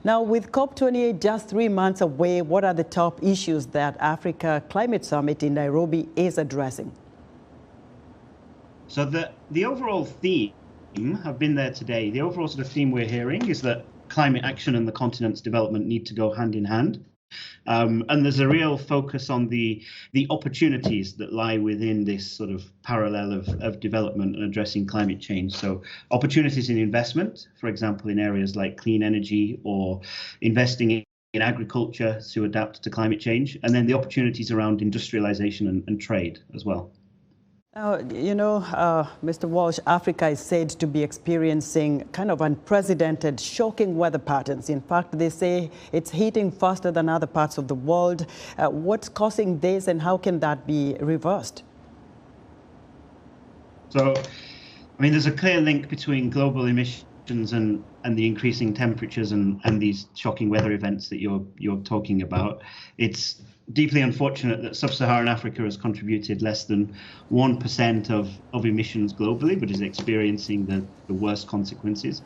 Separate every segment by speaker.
Speaker 1: Now, with COP28 just 3 months away, what are the top issues that Africa Climate Summit in Nairobi is addressing?
Speaker 2: So the overall theme, I've been there today, the overall sort of theme we're hearing is that climate action and the continent's development need to go hand in hand. And there's a real focus on the opportunities that lie within this sort of parallel of development and addressing climate change. So opportunities in investment, for example, in areas like clean energy or investing in agriculture to adapt to climate change, and then the opportunities around industrialization and trade as well.
Speaker 1: Mr. Walsh, Africa is said to be experiencing kind of unprecedented, shocking weather patterns. In fact, they say it's heating faster than other parts of the world. What's causing this and how can that be reversed?
Speaker 2: So, I mean, there's a clear link between global emissions and the increasing temperatures and these shocking weather events that you're talking about. It's deeply unfortunate that sub-Saharan Africa has contributed less than 1% of emissions globally, but is experiencing the worst consequences.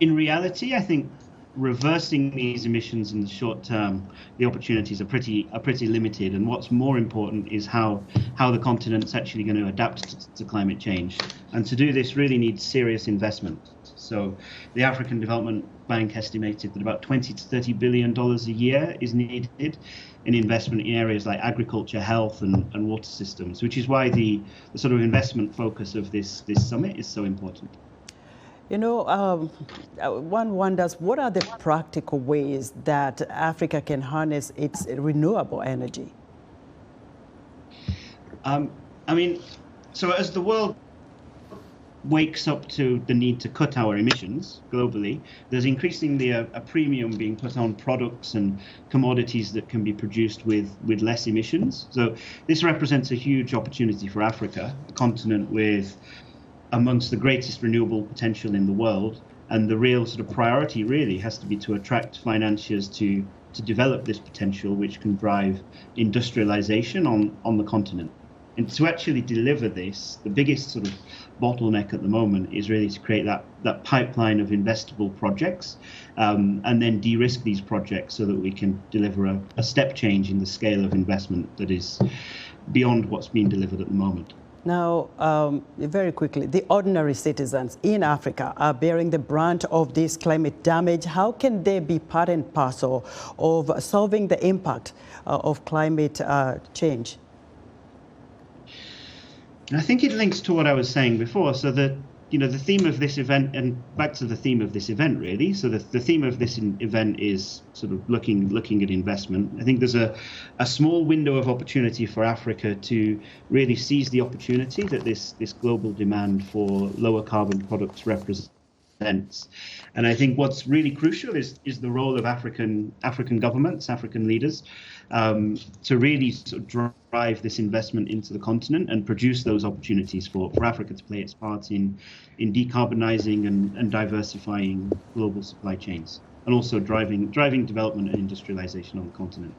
Speaker 2: In reality, I think reversing these emissions in the short term, the opportunities are pretty limited. And what's more important is how the continent's actually going to adapt to climate change. And to do this really needs serious investment. So the African Development Bank estimated that about $20 to $30 billion a year is needed in investment in areas like agriculture, health and water systems, which is why the sort of investment focus of this summit is so important.
Speaker 1: One wonders, what are the practical ways that Africa can harness its renewable energy?
Speaker 2: So as the world wakes up to the need to cut our emissions globally, there's increasingly a premium being put on products and commodities that can be produced with less emissions. So this represents a huge opportunity for Africa, a continent with amongst the greatest renewable potential in the world. And the real sort of priority really has to be to attract financiers to develop this potential, which can drive industrialization on the continent. And to actually deliver this, the biggest sort of bottleneck at the moment is really to create that pipeline of investable projects and then de-risk these projects so that we can deliver a step change in the scale of investment that is beyond what's being delivered at the moment.
Speaker 1: Now, very quickly, the ordinary citizens in Africa are bearing the brunt of this climate damage. How can they be part and parcel of solving the impact of climate change?
Speaker 2: And I think it links to what I was saying before, so that, the theme of this event, and back to the theme of this event, really. So the theme of this event is sort of looking at investment. I think there's a small window of opportunity for Africa to really seize the opportunity that this global demand for lower carbon products represents. And I think what's really crucial is the role of African governments, African leaders, to really sort of drive this investment into the continent and produce those opportunities for Africa to play its part in decarbonizing and diversifying global supply chains, and also driving development and industrialization on the continent.